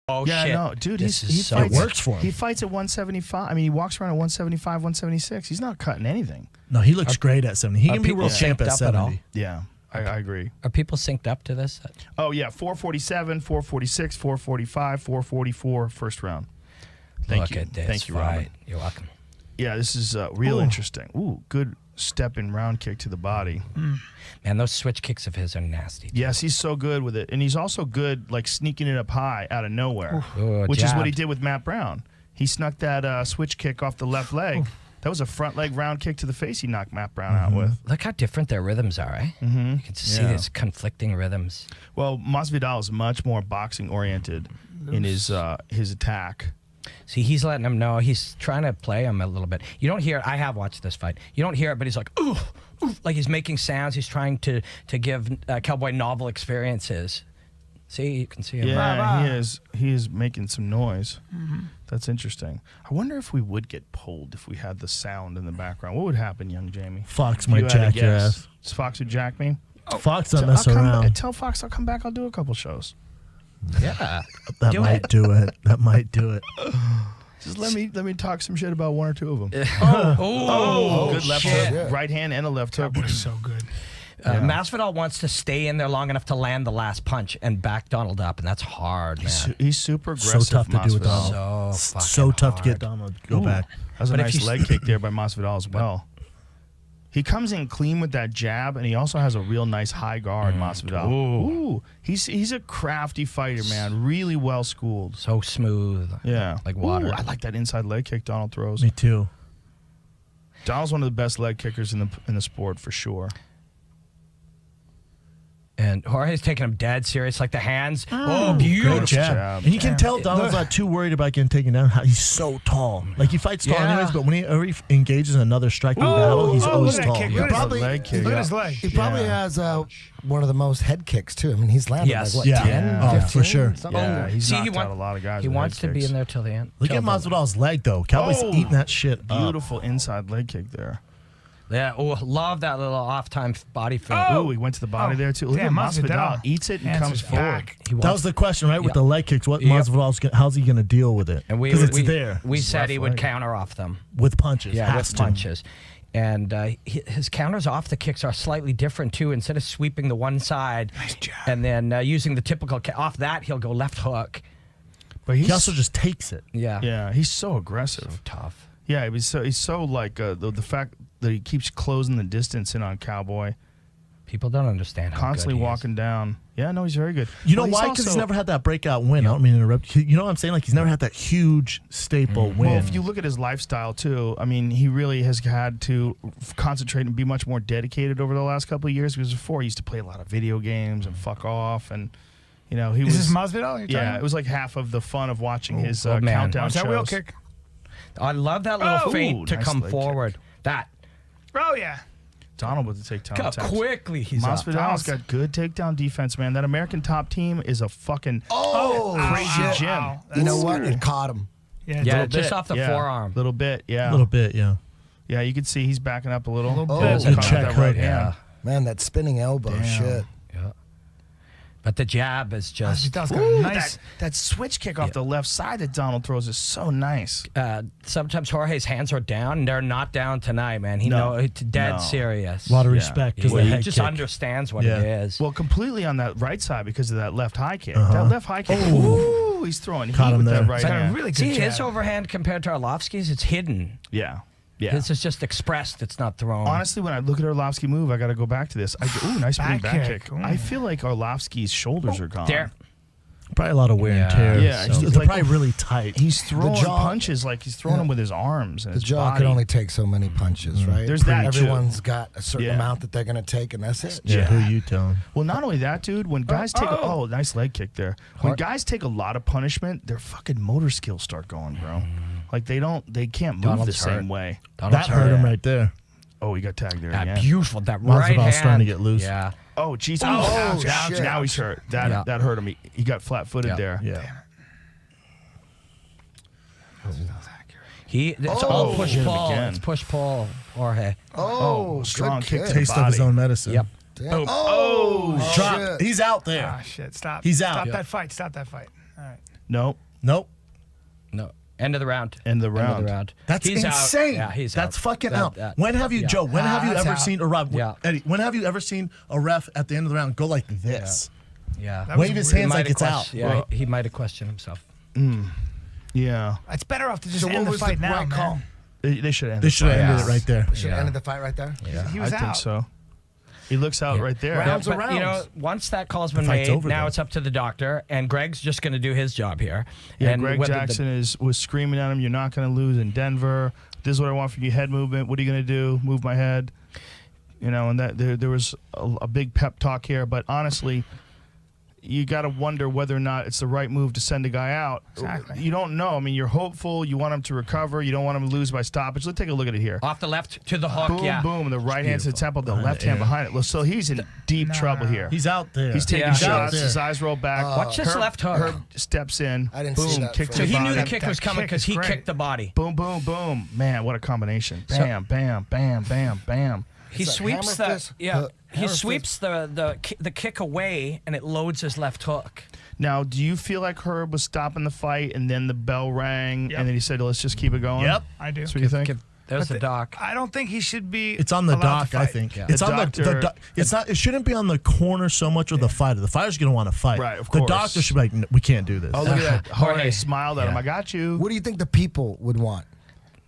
Oh, yeah, shit. no, dude, This he is so fights. It works for him. He fights at 175. I mean, he walks around at 175, 176. He's not cutting anything. No, he looks great at 70. He can be people world champ synced at up at all? 70. Yeah, I agree. Are people synced up to this? Oh, yeah, 447, 446, 445, 444, first round. Thank you. At this Thank you, fight. Robin. You're welcome. Yeah, this is real interesting. Ooh, good step-in round kick to the body. Man, those switch kicks of his are nasty. Too. Yes, he's so good with it. And he's also good, like, sneaking it up high out of nowhere, Ooh, which is what he jabbed. did with Matt Brown. He snuck that switch kick off the left leg. That was a front leg round kick to the face he knocked Matt Brown out with. Look how different their rhythms are, eh? Mm-hmm. You can just see these conflicting rhythms. Well, Masvidal is much more boxing-oriented in his attack. See, he's letting him know. He's trying to play him a little bit. You don't hear it. I have watched this fight. You don't hear it, but he's like, ooh, ooh, like he's making sounds. He's trying to give Cowboy novel experiences. See, you can see him. Yeah, he is making some noise. That's interesting. I wonder if we would get pulled if we had the sound in the background. What would happen, young Jamie? Fox If you might had to jack your guess. ass. Does Fox would jack me? Fox don't mess around. Tell Fox I'll come back. I'll do a couple shows. Yeah. That Do might it. do it. That might do it. Just let me talk some shit about one or two of them. Oh, Good left shit. hook, right hand and a left hook. That was so good. Masvidal wants to stay in there long enough to land the last punch and back Donald up, and that's hard, man. He's super aggressive. So tough to do with Masvidal. Donald. So fucking So tough to hard. get Donald to go back. That was a But if nice you- leg kick there by Masvidal as well. He comes in clean with that jab, and he also has a real nice high guard, Masvidal. Ooh. He's a crafty fighter, man. Really well schooled. So smooth. Yeah. Like water. Ooh, I like that inside leg kick Donald throws. Me too. Donald's one of the best leg kickers in the sport for sure. And Jorge's taking him dead serious, like the hands. Oh, Great beautiful. jab. And you can tell Donald's not too worried about getting taken down. He's so tall. Like he fights tall Yeah. anyways, but when he engages in another striking battle, he's always look at that tall. kick. He Look at probably, leg kick. Look at his leg. he probably has one of the most head kicks too. I mean, he's landed Yes. like what, Yeah. 10, Yeah. Oh, 15, for sure. something? Yeah, he's See, knocked out a lot of guys. He with wants leg to be kicks. in there till the end. Look at Masvidal's leg though. Cowboy's eating that shit up. Beautiful inside leg kick there. Yeah, oh, love that little off-time body flip. Ooh, he went to the body there too. Look Damn, at Masvidal. Masvidal Eats it and hands comes his forward. back. He That wants- was the question, right? With Yeah. the leg kicks, what Yep. Masvidal's how's he going to deal with it? and Because it's there We said left he would leg. counter off them. with punches. Yeah, Has with to. punches. And his counters off the kicks are slightly different too. Instead of sweeping the one side and then using the typical off that, he'll go left hook. But He also just takes it. Yeah. yeah, he's so aggressive. So tough. Yeah, he's so like the fact that he keeps closing the distance in on Cowboy, People don't understand how constantly good he is. walking down. Yeah, no, he's very good. You know Well, why? Because he's also- never had that breakout win. I don't mean to interrupt. You know what I'm saying? Like he's never had that huge staple win. Well, if you look at his lifestyle too, I mean, he really has had to concentrate and be much more dedicated over the last couple of years. Because before, he used to play a lot of video games and fuck off, and you know, he Is was. this Masvidal? You're Yeah, talking it was like half of the fun of watching his good man. countdown about? Watch that wheel shows. kick. I love that little Oh, feint to nice come leg forward. That. Oh, yeah. Donald with the takedown How attempts. quickly he's up. Masvidal's got good takedown defense, man. That American top team is a fucking crazy Wow. gym. Wow. You know That's what? scary. It caught him. Yeah, Yeah, dude. just off the forearm. Little bit, yeah. a little bit, yeah. Yeah, you can see he's backing up a little. Little Yeah, bit. caught Good check that right hook. hand. Man, that spinning elbow, Damn. shit. Yeah. But the jab is just. Masvidal's got Ooh, a nice. that switch kick off the left side that Donald throws is so nice. Sometimes Jorge's hands are down, and they're not down tonight, man. He No. know it's dead No. serious. A lot of Yeah. respect because He the head just kick. understands what Yeah. it is. Well, completely on that right side because of that left high kick. That left high kick. Ooh, he's throwing Caught heat him with there. that right It's like a hand. really good See, jab. his overhand compared to Arlovsky's, it's hidden. Yeah. Yeah. His is just expressed. It's not thrown. Honestly, when I look at Arlovsky move, I got to go back to this. Ooh, nice Back back kick. kick. Ooh. I feel like Arlovsky's shoulders are gone. There. Probably a lot of wear and tear. Yeah, So he's they're like- probably really tight. He's throwing jaw- punches like he's throwing them with his arms and The his jaw body. can only take so many punches, right? There's that, too. Everyone's got a certain Yeah. amount that they're going to take, and that's it. Yeah, who you telling? Well, not only that, dude. When guys take nice leg kick there. When guys take a lot of punishment, their fucking motor skills start going, bro. Like they can't move Donald's the same hurt. way. Donald's That hurt him right there. Oh, he got tagged there That again. beautiful. That right Masvidal's hand. starting to get loose. Yeah. Oh, jeez. Oh, Ouch, shit. now he's hurt. That hurt him. He got flat-footed Yeah. there. Yeah. It's all push Hit him pull. again. It's push pull. Jorge. Oh, strong good kick kick. to the Taste of his body. own medicine. Yep. Damn. Oh, Oh, Drop. shit. He's out there. Ah, shit. Stop. He's out. Stop Yeah. that fight. Stop that fight. All right. Nope. Nope. No. End of the round. End of the End of round. the round. That's He's insane. Out. Yeah, he's That's out. fucking That- out. that- When have you, yeah. Joe? When have you that's ever out. seen a ref? Yeah. Eddie, when have you ever seen a ref at the end of the round go like this? Yeah. That was Wave his weird. hands He like might it's have out. question- Yeah, he might have questioned himself. Yeah. It's better off to just So end what the was fight the now, right man. call? They should end. They should have Yeah. ended it right there. Should have ended the fight right there. Yeah. He was I out. think so. He looks out right there. Rounds But, are rounds. you know, once that call's been fight's made, over, now though. it's up to the doctor, and Greg's just going to do his job here. Yeah, and Greg whether the- Jackson was screaming at him, "You're not going to lose in Denver. This is what I want from you, head movement. What are you going to do? Move my head." You know, and that there was a big pep talk here. But honestly, you got to wonder whether or not it's the right move to send a guy out. Exactly. You don't know. I mean, you're hopeful. You want him to recover. You don't want him to lose by stoppage. Let's take a look at it here. Off the left to the hook, Boom, yeah. boom. The right hand to the temple, the left hand yeah. behind it. Well, so he's in deep trouble here. He's out there. He's taking Yeah. He's out shots. there. His eyes roll back. Watch this left hook. Herb steps in. I didn't boom, see that kicks from So the he knew body. the kick That was coming kick because is he great. kicked the body. Boom, boom, boom. Man, what a combination. Bam, bam, bam, bam, bam. He It's a sweeps hammer the fist, yeah. hook, He hammer sweeps the kick away, and it loads his left hook. Now, do you feel like Herb was stopping the fight and then the bell rang Yep. and then he said, let's just keep it going? Yep. I do. That's what you think? There's But the doc. I don't think he should be. It's on the allowed to dock, I fight. think. Yeah. It's The on the doctor- doc. It's not. It shouldn't be on the corner so much of the fighter. The fighter's gonna want to fight. Right, of The course. doctor should be like, "No, we can't do this. Oh, look at that. Jorge. Jorge smiled at him. Yeah. I got you. What do you think the people would want?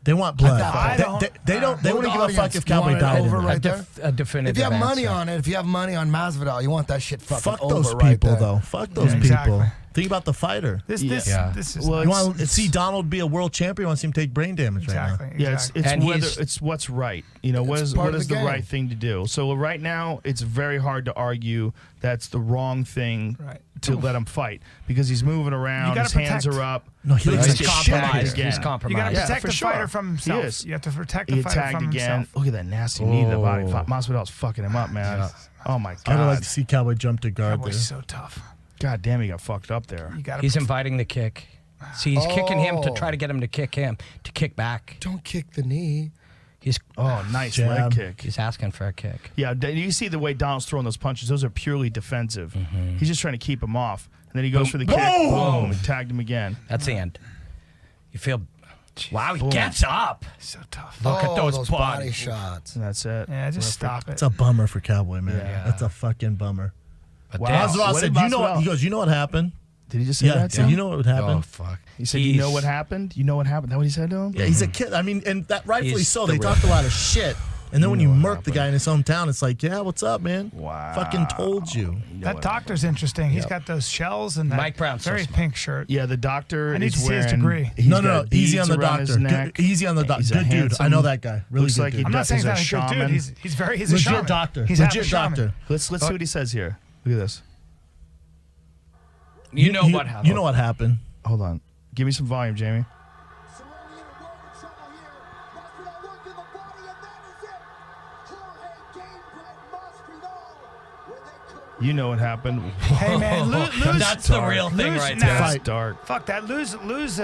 They want blood. I don't- They don't. They What wouldn't give would a the fuck audience if Cowboy want it died. in over there. right there? A definitive If you have money answer. on it, if you have money on Masvidal, you want that shit fucking Fuck over those right people, there. though. Fuck those Yeah, people. exactly. Think about the fighter. This Yeah. is Well, You it's- want to see Donald be a world champion? Want to see him take brain damage exactly. right Yeah, exactly. it's And whether he's- it's what's right. You know, what It's is part what of is the the game. right thing to do? So right now, it's very hard to argue that's the wrong thing Right. to let him fight because he's moving around. You gotta His hands protect. are up. No, he But looks he's like just shit compromised again. He's You got to compromised. Yeah, protect for the sure. fighter from He himself. is. You have to protect the He fighter attacked from again. himself. Look at that nasty knee to the body. Oh. Masvidal's fucking him up, man. Oh my I'd god. like to see Cowboy jump to guard there. Cowboy's so tough. God damn, he got fucked up there. You got to. He's inviting the kick. See, he's kicking him to try to get him to kick him, to kick back. Don't kick the knee. He's Oh, nice Jab. leg kick. he's asking for a kick. Yeah, you see the way Donald's throwing those punches. Those are purely defensive. Mm-hmm. He's just trying to keep him off. And then he goes for the kick. Boom! Boom. And tagged him again. That's the end. You feel, wow, he Boom. gets up. so tough. Look at those body bodies. shots. And that's it. Yeah, just stop it. It's a bummer for Cowboy, man. Yeah. That's a fucking bummer. But Wow. damn. Masvidal What said, did "You know what?" Masvidal- He goes, "You know what happened?" Did he just say Yeah. that? So you know what would happen? Oh fuck. He said, "You know what happened? You know what happened?" That what he said to him? Yeah, he's a kid. I mean, and that rightfully He's so. the They real talked a lot of shit. And then when you know what murk the guy in his hometown, it's like, yeah, what's up, man? Wow. Fucking told you. That doctor's interesting. He's got those shells and that Mike Brown's so very smart. pink shirt. Yeah, the doctor I need is to see wearing. his degree. he's No, got easy on beads the around his doctor. neck. Good, easy on the doctor. He's a Good dude. I handsome- know that guy. Really looks good like dude. he I'm not saying he's He's a not a good shaman. dude. He's a Legit shaman. doctor. He's half a Legit shaman. doctor. Let's see what he says here. Look at this. You know what happened. You know what happened. Hold on. Give me some volume, Jamie. Cerrone and Rogan trouble here. Masvidal working the body, and that is it. Jorge game plan Masvidal, where they could You know what happened. Hey man, lose. That's the real thing lose right now. there. Fight. Dark. Fuck that. Lose with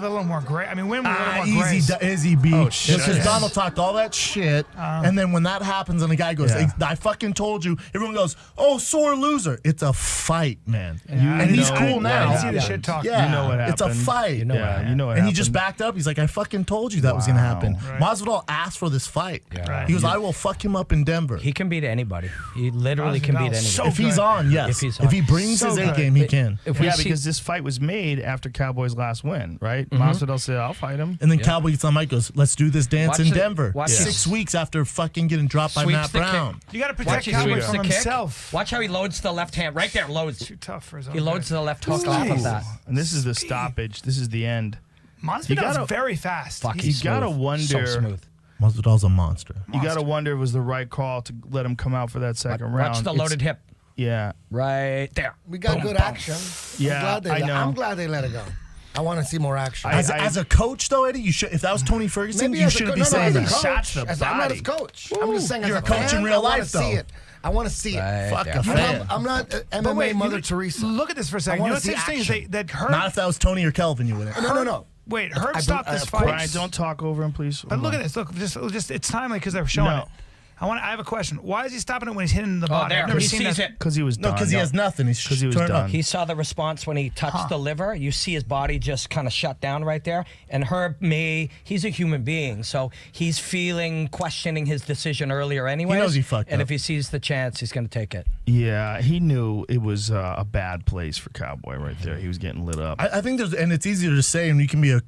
a little more grace. I mean, win with a little more Easy, grace. easy B. Oh, shit. Because Yes. Donald talked all that shit, and then when that happens and the guy goes, Yeah. I fucking told you, everyone goes, oh, sore loser. It's a fight, man. and he's know cool what now. I see the shit talk. Yeah, You know what it's a happened. fight. You know what Yeah, happened. you know what and happened. he just backed up. He's like, I fucking told you that was going to happen. Right. Masvidal asked for this fight. Yeah. Right. He goes, I will fuck him up in Denver. He can beat anybody. He literally can beat Masvidal's anybody. so if he's good. on, yes. If he's If he on. brings So his A good. game, he can. If we Yeah, see, because this fight was made after Cowboy's last win, right? Masvidal said, "I'll fight him." And then Cowboy gets on mic, goes, let's do this dance Watch in it- Denver. watch 6 it. weeks after fucking getting dropped by Sweeps Matt the kick. Brown. You got to watch protect he Cowboy sweeps from the kick. himself. Watch how he loads the left hand. Right there, loads. Too tough for his own He loads good. the left hook off of that. And this is the stoppage. This is the end. Masvidal's gotta- very fast. Fuck, You he's gotta smooth. wonder- So smooth. Masvidal's a monster. You got to wonder if it was the right call to let him come out for that second round. Watch the It's- loaded hip. Yeah. Right there. We got Boom, good boom. action. Yeah, I know. I'm glad they let it go. I want to see more action. As a coach, though, Eddie, you should. If that was Tony Ferguson, you as a shouldn't co- be no, no, saying as a that. coach, Shots the I'm not body. his coach. I'm just saying You're as a coach fan, in real I wanna life, see though. it. I want to see it. Right Fuck there. a fan. I'm not MMA But wait, Mother you- Teresa. Look at this for a I second. You know wanna what's see interesting is action. that Herb. Not if that was Tony or Kelvin, you wouldn't. No. Wait, Herb I- stopped this of fight. course. Brian, don't talk over him, please. But look at this. Look, just it's timely because they're showing No. it. I have a question. Why is he stopping it when he's hitting the body? there. I've never He seen sees that. it. Because he was No, done. because he has nothing. He's 'Cause he was turned done. up. He saw the response when he touched the liver. You see his body just kind of shut down right there. And Herb he's a human being, so he's questioning his decision earlier anyway. He knows he fucked and up. if he sees the chance, he's going to take it. Yeah, he knew it was a bad place for Cowboy right there. He was getting lit up. I think and it's easier to say, and you can be a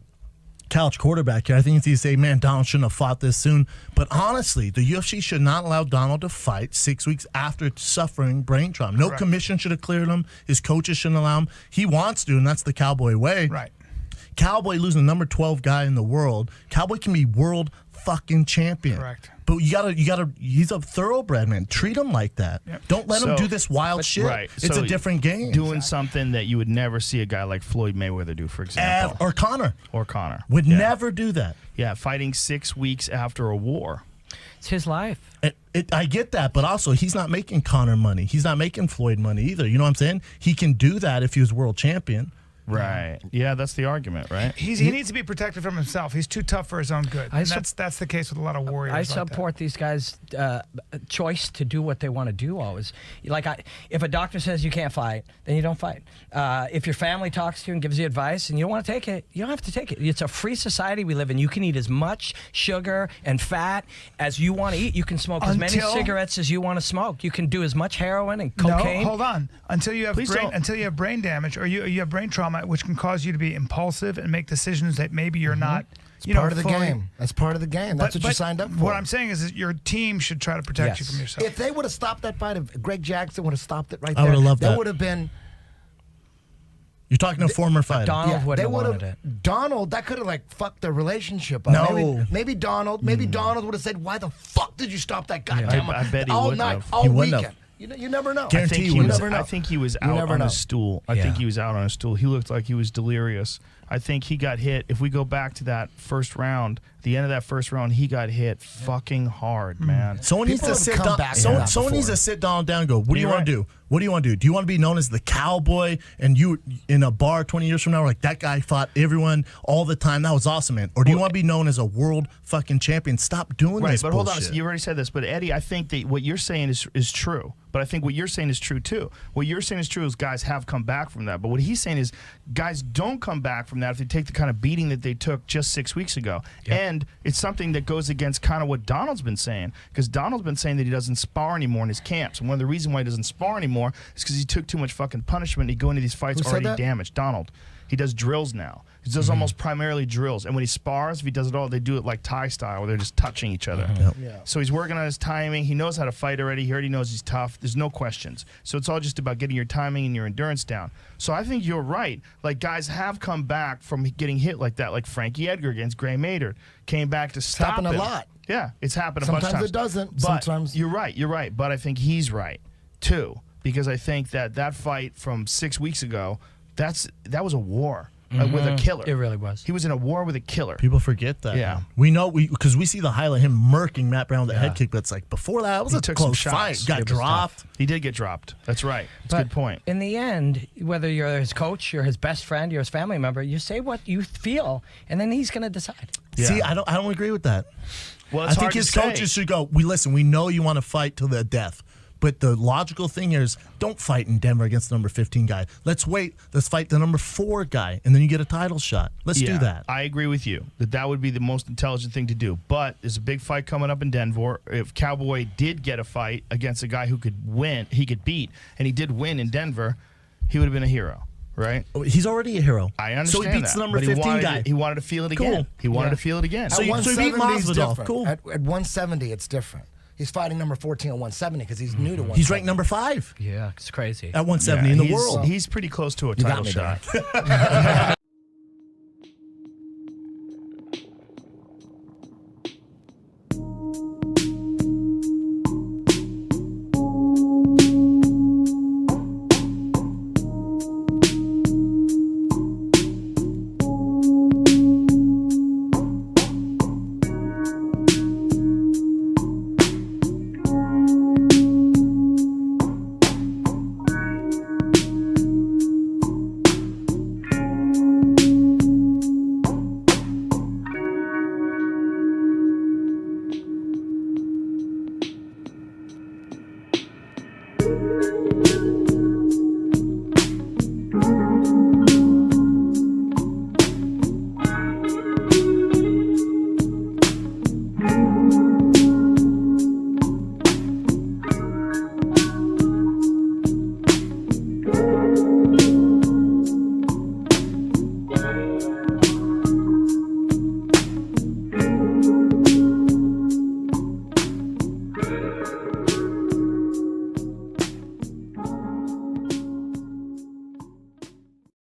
couch quarterback here. I think it's easy to say, man, Donald shouldn't have fought this soon. But honestly, the UFC should not allow Donald to fight 6 weeks after suffering brain trauma. No commission should have cleared him. His coaches shouldn't allow him. He wants to, and that's the Cowboy way. Right. Cowboy losing the number 12 guy in the world. Cowboy can be world fucking champion. Correct. But you gotta. He's a thoroughbred, man. Treat him like that. Yep. Don't let him So- do this wild shit. Right. It's So a different game. Doing something that you would never see a guy like Floyd Mayweather do, for example. Or Connor Or Connor. would Yeah. never do that. Yeah, fighting 6 weeks after a war. It's his life. I get that, but also he's not making Connor money. He's not making Floyd money either. You know what I'm saying? He can do that if he was world champion. Right. Yeah, that's the argument, right? He needs to be protected from himself. He's too tough for his own good. And that's the case with a lot of warriors. I like that. support these guys' choice to do what they want to do always. Like, if a doctor says you can't fight, then you don't fight. If your family talks to you and gives you advice and you don't want to take it, you don't have to take it. It's a free society we live in. You can eat as much sugar and fat as you want to eat. You can smoke as many cigarettes as you want to smoke. You can do as much heroin and cocaine. No, hold on. Until you have Please have brain damage or you have brain trauma, which can cause you to be impulsive and make decisions that maybe you're not. It's part of the game. That's part of the game. That's what you signed up for. What I'm saying is that your team should try to protect you from yourself. If they would have stopped that fight, if Greg Jackson would have stopped it right I there, would've loved that. There would have been. You're talking to a former fighter. Donald would they have would've- wanted it. Donald, that could have like fucked their relationship up. No. Maybe Donald would have said, "Why the fuck did you stop that guy?" I bet he all would night, have. all He wouldn't weekend. You never know. Guarantee I think you he was, never know. I think he was You out never on know. a stool. I Yeah. think he was out on a stool. He looked like he was delirious. I think he got hit. If we go back to that first round, the end of that first round, he got hit fucking hard, man. Someone needs People to have sit come down. back Someone, from that someone needs before. to sit Donald down and go, what do you You're want to right. do? What do you want to do? Do you want to be known as the cowboy and you in a bar 20 years from now, like that guy fought everyone all the time? That was awesome, man. Or do you want to be known as a world fucking champion? Stop doing Right, this but hold on. bullshit. You already said this, but Eddie, I think that what you're saying is true. But I think what you're saying is true too. What you're saying is true is guys have come back from that. But what he's saying is guys don't come back from that if they take the kind of beating that they took just 6 weeks ago. And it's something that goes against kind of what Donald's been saying, because Donald's been saying that he doesn't spar anymore in his camps. And one of the reasons why he doesn't spar anymore is because he took too much fucking punishment. He go into these fights Who said already that? damaged. Donald. He does drills now. He does almost primarily drills. And when he spars, if he does it all, they do it like Thai style, where they're just touching each other. Yeah. So he's working on his timing. He knows how to fight already. He already knows he's tough. There's no questions. So it's all just about getting your timing and your endurance down. So I think you're right. Like, guys have come back from getting hit like that, like Frankie Edgar against Gray Maynard. Came back to stop happened a him. lot. Yeah, it's happened a bunch of Sometimes times. it doesn't. But Sometimes- you're right. But I think he's right, too. Because I think that fight from 6 weeks ago, that was a war with a killer. It really was. He was in a war with a killer. People forget that. Yeah. man. We know because we see the highlight him murking Matt Brown with a head kick, but it's like before that, it was He a took some close shots. fight. Got It was dropped. He did get dropped. That's right. That's a But good point. In the end, whether you're his coach, you're his best friend, you're his family member, you say what you feel, and then he's going to decide. Yeah. See, I don't agree with that. Well, I it's think hard to his say. coaches should go, we know you want to fight till the death. But the logical thing here is don't fight in Denver against the number 15 guy. Let's wait. Let's fight the number 4 guy, and then you get a title shot. Let's do that. I agree with you that would be the most intelligent thing to do. But there's a big fight coming up in Denver. If Cowboy did get a fight against a guy who could win, he could beat, and he did win in Denver, he would have been a hero, right? He's already a hero. I understand So he beats that, the number but 15 guy. He wanted to feel it again. Cool. He wanted to feel it again. So At you- so you beat 170 is Masvidal. different. Cool. At 170, it's different. He's fighting number 14 at 170 because he's new to 170. He's ranked number 5 Yeah, it's crazy. at 170 in the he's- world. He's pretty close to a got title me shot.